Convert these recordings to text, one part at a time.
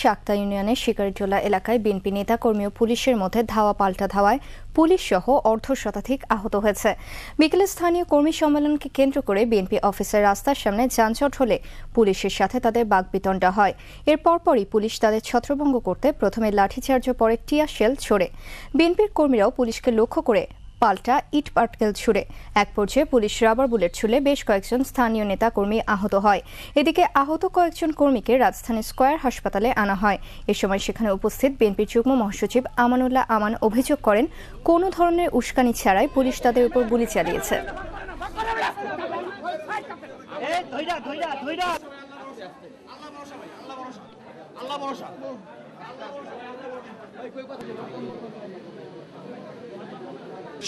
চাকদা ইউনিয়নের শিকারীটোলা এলাকায় বিএনপি নেতাকর্মী ও পুলিশের মধ্যে ধাওয়া পাল্টা ধাওয়ায় পুলিশ সহ অর্ধশতাধিক আহত হয়েছে। বিকেলে স্থানীয় কর্মী সম্মেলনকে কেন্দ্র করে বিএনপি অফিসের রাস্তার সামনে যানজট হলে পুলিশের সাথে তাদের বাকবিতণ্ডা হয়। এর পরপরই পুলিশ তাদের ছত্রভঙ্গ করতে প্রথমে লাঠিচার্জ ও পরে টিয়ার শেল ছোড়ে। বিএনপির কর্মীরাও পুলিশকে লক্ষ্য করে পাল্টা ইট পাটকেল ছুড়ে। এক পর্যায়ে পুলিশ রাবার বুলেট ছুড়লে বেশ কয়েকজন স্থানীয় নেতা কর্মী আহত হয়। এদিকে আহত কয়েকজন কর্মীকে রাজধানী স্কয়ার হাসপাতালে আনা হয়। এ সময় সেখানে উপস্থিত বিএনপির যুগ্ম মহাসচিব আমানুল্লাহ আমান অভিযোগ করেন, কোনো ধরনের উস্কানি ছাড়াই পুলিশ তাদের উপর গুলি চালিয়েছে।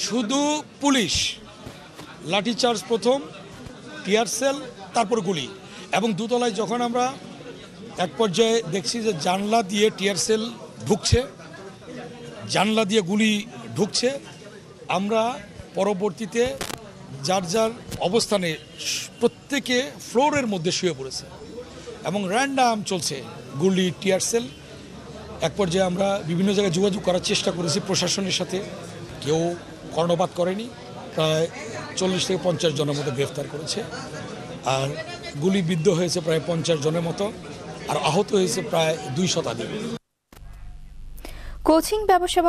শুধু পুলিশ লাঠিচার্জ, প্রথম টিয়ার সেল, তারপর গুলি, এবং দোতলায় যখন আমরা এক পর্যায়ে দেখছি যে জানলা দিয়ে টিয়ার সেল ঢুকছে, জানলা দিয়ে গুলি ঢুকছে, আমরা পরবর্তীতে যার যার অবস্থানে প্রত্যেকে ফ্লোরের মধ্যে শুয়ে পড়েছে এবং র্যান্ডাম চলছে গুলি, টিয়ার সেল। এক পর্যায়ে আমরা বিভিন্ন জায়গায় যোগাযোগ করার চেষ্টা করেছি প্রশাসনের সাথে, কেউ কর্ণপাত করেনি। প্রায় 40 থেকে 50 জনের মতো গ্রেফতার করেছে, আর গুলিবিদ্ধ হয়েছে প্রায় 50 জনের মতো, আর আহত হয়েছে প্রায় 2 শতাধিক। কোচিং ব্যবসা